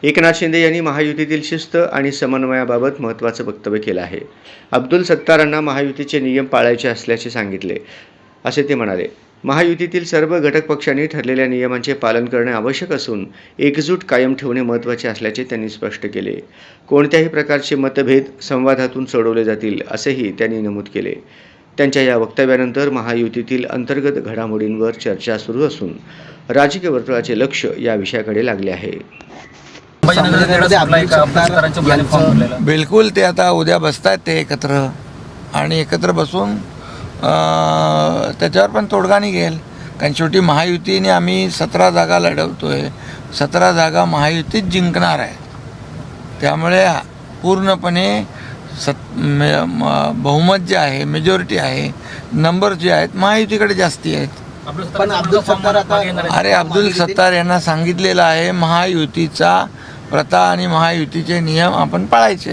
एकनाथ शिंदे यांनी महायुतीतील शिस्त आणि समन्वयाबाबत महत्त्वाचं वक्तव्य केलं आहे. अब्दुल सत्तारांना महायुतीचे नियम पाळायचे असल्याचे सांगितले, असे ते म्हणाले. महायुतीतील सर्व घटक पक्षांनी ठरलेल्या नियमांचे पालन करणे आवश्यक असून एकजूट कायम ठेवणे महत्त्वाचे असल्याचे त्यांनी स्पष्ट केले. कोणत्याही प्रकारचे मतभेद संवादातून सोडवले जातील, असेही त्यांनी नमूद केले. त्यांच्या या वक्तव्यानंतर महायुतीतील अंतर्गत घडामोडींवर चर्चा सुरू असून राजकीय वर्तुळाचे लक्ष या विषयाकडे लागले आहे. बिलकुल, ते आता उद्या बसतायत ते एकत्र आणि एकत्र बसून त्याच्यावर पण तोडगा निघेल. कारण शेवटी महायुतीने आम्ही 17 जागा लढवतोय, 17 जागा महायुतीत जिंकणार आहे. त्यामुळे पूर्णपणे बहुमत जे आहे, मेजॉरिटी आहे, नंबर जे आहेत महायुतीकडे जास्ती आहेत. पण अब्दुल सत्तार अरे अब्दुल सत्तार यांना सांगितलेलं आहे महायुतीचा प्रथा आणि महायुतीचे नियम आपण पाळायचे.